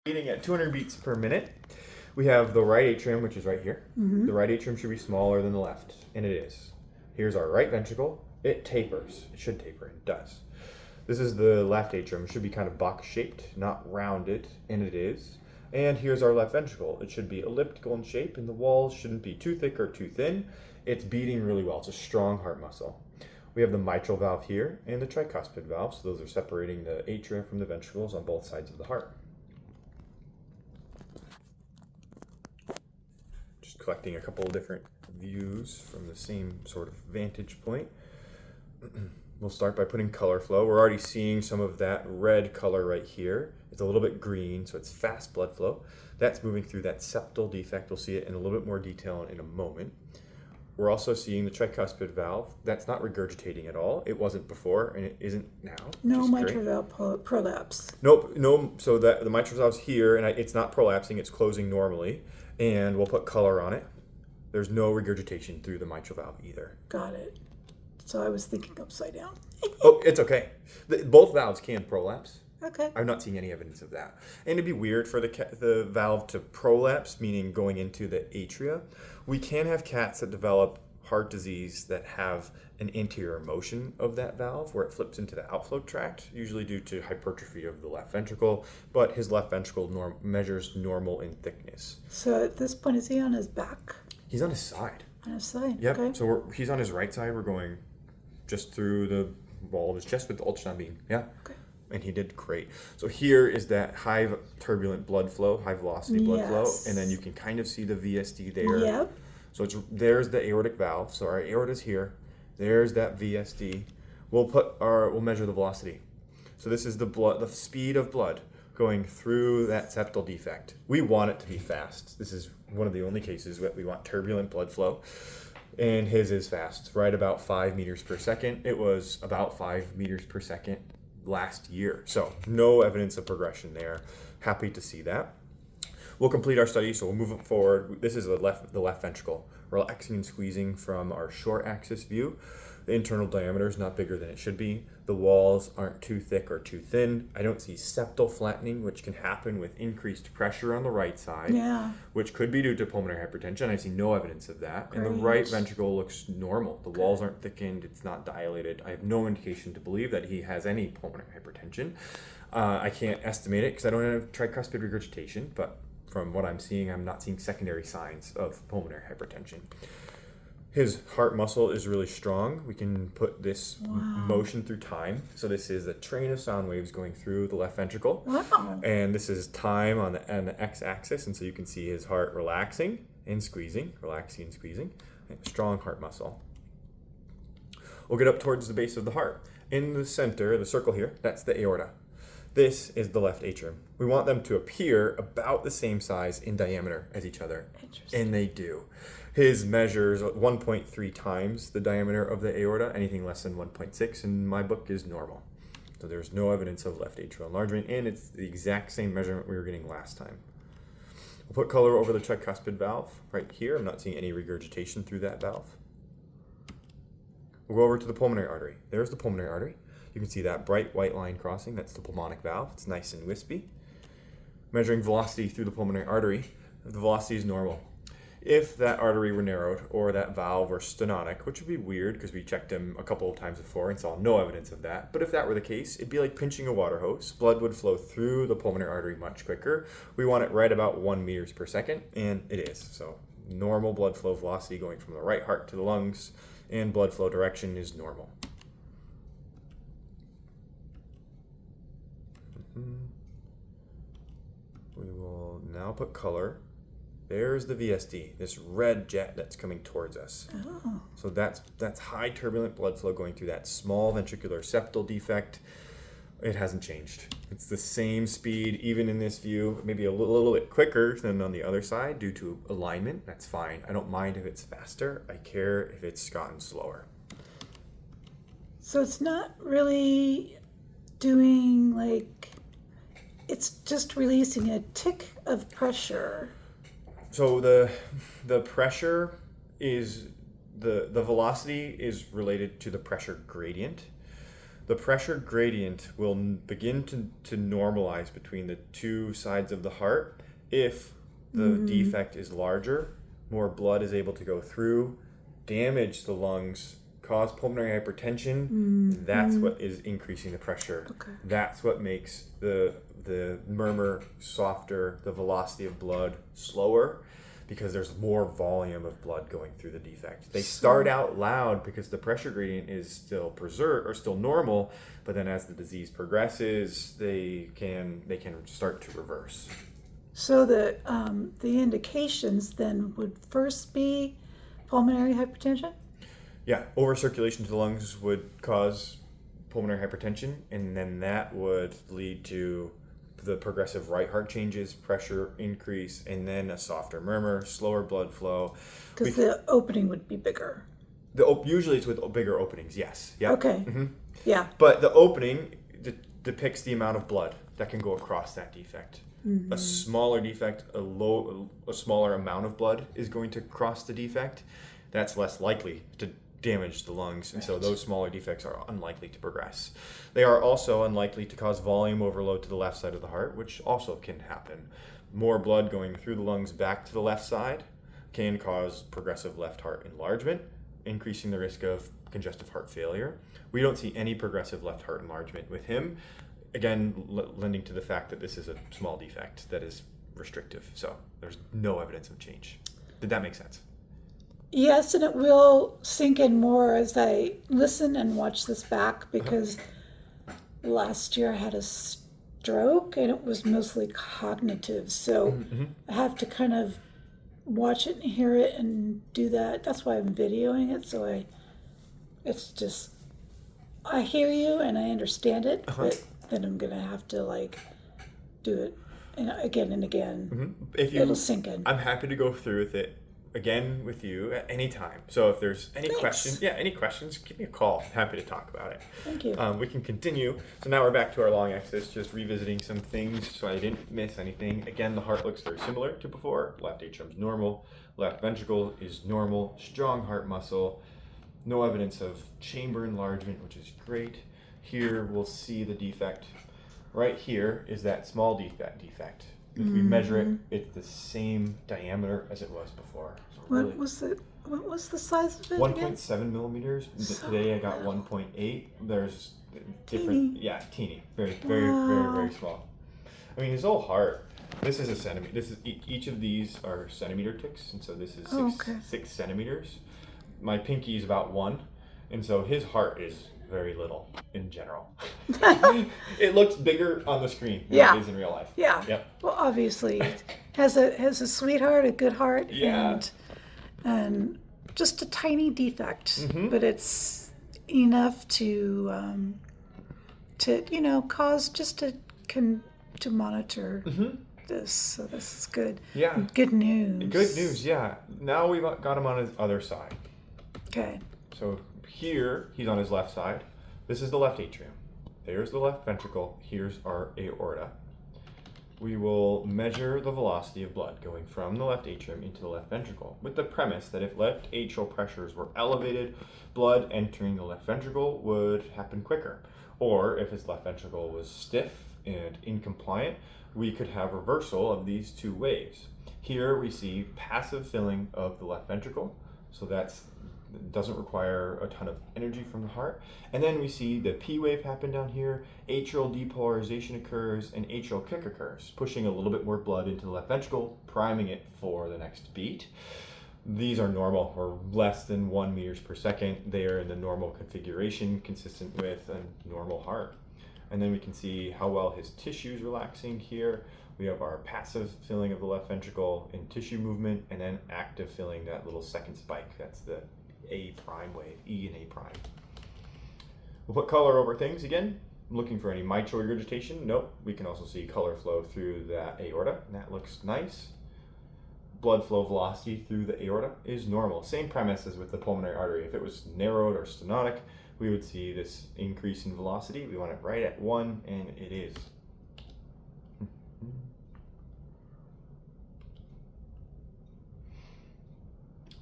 Beating at 200 beats per minute. We have the right atrium, which is right here. The right atrium should be smaller than the left, and it is. Here's our right ventricle. It tapers. It should taper. It does. This is the left atrium. It should be kind of box-shaped, not rounded, and it is. And here's our left ventricle. It should be elliptical in shape, and the walls shouldn't be too thick or too thin. It's beating really well. It's a strong heart muscle. We have the mitral valve here and the tricuspid valve, so those are separating the atria from the ventricles on both sides of the heart. Just collecting a couple of different views from the same sort of vantage point. We'll start by putting color flow. We're already seeing some of that red color right here. It's a little bit green, so it's fast blood flow. That's moving through that septal defect. We'll see it in a little bit more detail in a moment. We're also seeing the tricuspid valve. That's not regurgitating at all. It wasn't before, and it isn't now. No mitral valve prolapse. Nope, no. So that the mitral valve's here, and it's not prolapsing. It's closing normally, and we'll put color on it. There's no regurgitation through the mitral valve either. Got it. So I was thinking upside down. Oh, it's okay. Both valves can prolapse. Okay. I'm not seeing any evidence of that. And it'd be weird for the valve to prolapse, meaning going into the atria. We can have cats that develop heart disease that have an anterior motion of that valve where it flips into the outflow tract, usually due to hypertrophy of the left ventricle, but his left ventricle measures normal in thickness. So at this point, is he on his back? He's on his side. On his side? Yep. Okay. So he's on his right side. We're going just through the wall of his chest with the ultrasound beam. Yeah. Okay. And he did great. So here is that high turbulent blood flow, high velocity blood flow, and then you can kind of see the VSD there. Yep. So there's the aortic valve. So our aorta's here. There's that VSD. We'll measure the velocity. So this is the speed of blood going through that septal defect. We want it to be fast. This is one of the only cases that we want turbulent blood flow. And his is fast, right about 5 meters per second. It was about 5 meters per second last year. So no evidence of progression there. Happy to see that. We'll complete our study, so we'll move it forward. This is the left ventricle. Relaxing and squeezing from our short axis view. The internal diameter is not bigger than it should be. The walls aren't too thick or too thin. I don't see septal flattening, which can happen with increased pressure on the right side, which could be due to pulmonary hypertension. I see no evidence of that. Great. And the right ventricle looks normal. The walls aren't thickened. It's not dilated. I have no indication to believe that he has any pulmonary hypertension. I can't estimate it because I don't have tricuspid regurgitation, but from what I'm seeing, I'm not seeing secondary signs of pulmonary hypertension. His heart muscle is really strong. We can put this motion through time. So this is a train of sound waves going through the left ventricle. Wow. And this is time on the x-axis. And so you can see his heart relaxing and squeezing, relaxing and squeezing. Strong heart muscle. We'll get up towards the base of the heart. In the center, the circle here, that's the aorta. This is the left atrium. We want them to appear about the same size in diameter as each other. Interesting. And they do. His measures 1.3 times the diameter of the aorta. Anything less than 1.6 in my book is normal. So there's no evidence of left atrial enlargement, and it's the exact same measurement we were getting last time. We'll put color over the tricuspid valve right here. I'm not seeing any regurgitation through that valve. We'll go over to the pulmonary artery. There's the pulmonary artery. You can see that bright white line crossing. That's the pulmonic valve. It's nice and wispy. Measuring velocity through the pulmonary artery, the velocity is normal. If that artery were narrowed or that valve were stenotic, which would be weird because we checked him a couple of times before and saw no evidence of that, but if that were the case, it'd be like pinching a water hose. Blood would flow through the pulmonary artery much quicker. We want it right about 1 meters per second, and it is. So normal blood flow velocity going from the right heart to the lungs, and blood flow direction is normal. We will now put color. There's the VSD, this red jet that's coming towards us. Oh. So that's high turbulent blood flow going through that small ventricular septal defect. It hasn't changed. It's the same speed, even in this view, maybe a little bit quicker than on the other side due to alignment. That's fine. I don't mind if it's faster. I care if it's gotten slower. So it's not really doing it's just releasing a tick of pressure. So the pressure is the velocity is related to the pressure gradient. the pressure gradient will begin to normalize between the two sides of the heart if the defect is larger, more blood is able to go through, damage the lungs, cause pulmonary hypertension. That's what is increasing the pressure. Okay. That's what makes the murmur softer, the velocity of blood slower, because there's more volume of blood going through the defect. They start out loud because the pressure gradient is still preserved or still normal, but then as the disease progresses, they can start to reverse. So the indications then would first be pulmonary hypertension? Yeah, overcirculation to the lungs would cause pulmonary hypertension, and then that would lead to the progressive right heart changes, pressure increase, and then a softer murmur, slower blood flow. Because the opening would be bigger. Usually it's with bigger openings, yes. Yep. Okay. Yeah. But the opening depicts the amount of blood that can go across that defect. A smaller defect, a smaller amount of blood is going to cross the defect. That's less likely to damage the lungs, and so those smaller defects are unlikely to progress. They are also unlikely to cause volume overload to the left side of the heart, which also can happen. More blood going through the lungs back to the left side can cause progressive left heart enlargement, increasing the risk of congestive heart failure. We don't see any progressive left heart enlargement with him, again lending to the fact that this is a small defect that is restrictive, so there's no evidence of change. Did that make sense? Yes, and it will sink in more as I listen and watch this back, because last year I had a stroke and it was mostly cognitive. So I have to kind of watch it and hear it and do that. That's why I'm videoing it. So I hear you and I understand it, but then I'm going to have to do it again and again. It'll sink in. I'm happy to go through with it again with you at any time. So if there's any questions, give me a call. I'm happy to talk about it. Thank you. We can continue. So now we're back to our long axis, just revisiting some things so I didn't miss anything. Again, the heart looks very similar to before. Left atrium's normal. Left ventricle is normal. Strong heart muscle. No evidence of chamber enlargement, which is great. Here we'll see the defect. Right here is that small defect. If we measure it, it's the same diameter as it was before. So What was the size of it 1.7 millimeters. Today I got 1.8. There's different, teeny, very, very, very, very small. I mean, his whole heart. This is a centimeter. This is each of these are centimeter ticks, and so this is 6 centimeters. My pinky is about 1, and so his heart is very little in general. It looks bigger on the screen than it is in real life. Yeah. Yep. Well, obviously, has a sweetheart, a good heart, and just a tiny defect, but it's enough to cause just to monitor this. So this is good. Yeah. Good news. Good news. Yeah. Now we've got him on his other side. Okay. So here, he's on his left side. This is the left atrium. There's the left ventricle. Here's our aorta. We will measure the velocity of blood going from the left atrium into the left ventricle, with the premise that if left atrial pressures were elevated, blood entering the left ventricle would happen quicker. Or if his left ventricle was stiff and incompliant, we could have reversal of these two waves. Here we see passive filling of the left ventricle, so that's doesn't require a ton of energy from the heart. And then we see the P wave happen down here, atrial depolarization occurs, and atrial kick occurs, pushing a little bit more blood into the left ventricle, priming it for the next beat. These are normal, or less than 1 meters per second. They are in the normal configuration, consistent with a normal heart. And then we can see how well his tissue is relaxing here. We have our passive filling of the left ventricle and tissue movement, and then active filling, that little second spike. That's the A prime wave, E and A prime. We'll put color over things again. I'm looking for any mitral regurgitation. Nope. We can also see color flow through that aorta, and that looks nice. Blood flow velocity through the aorta is normal. Same premise as with the pulmonary artery. If it was narrowed or stenotic, we would see this increase in velocity. We want it right at 1, and it is.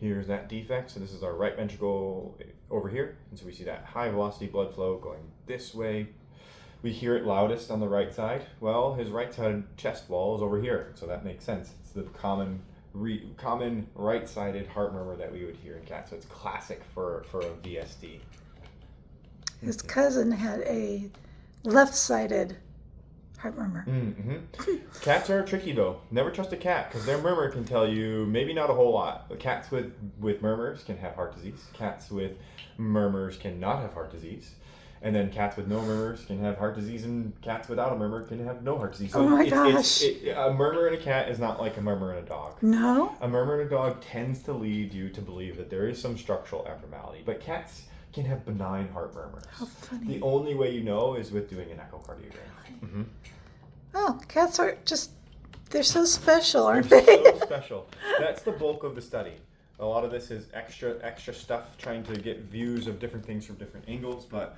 Here's that defect. So this is our right ventricle over here. And so we see that high velocity blood flow going this way. We hear it loudest on the right side. Well, his right side chest wall is over here. So that makes sense. It's the common right-sided heart murmur that we would hear in cats. So it's classic for a VSD. His cousin had a left-sided heart murmur. Mm-hmm. Cats are tricky though. Never trust a cat because their murmur can tell you maybe not a whole lot. But cats with murmurs can have heart disease. Cats with murmurs cannot have heart disease. And then cats with no murmurs can have heart disease, and cats without a murmur can have no heart disease. So Oh my gosh. a murmur in a cat is not like a murmur in a dog. No? A murmur in a dog tends to lead you to believe that there is some structural abnormality. But cats can have benign heart murmurs. How funny. The only way you know is with doing an echocardiogram. Mm-hmm. Oh, cats are just, they're so special, aren't They're they? so special. That's the bulk of the study. A lot of this is extra stuff, trying to get views of different things from different angles, but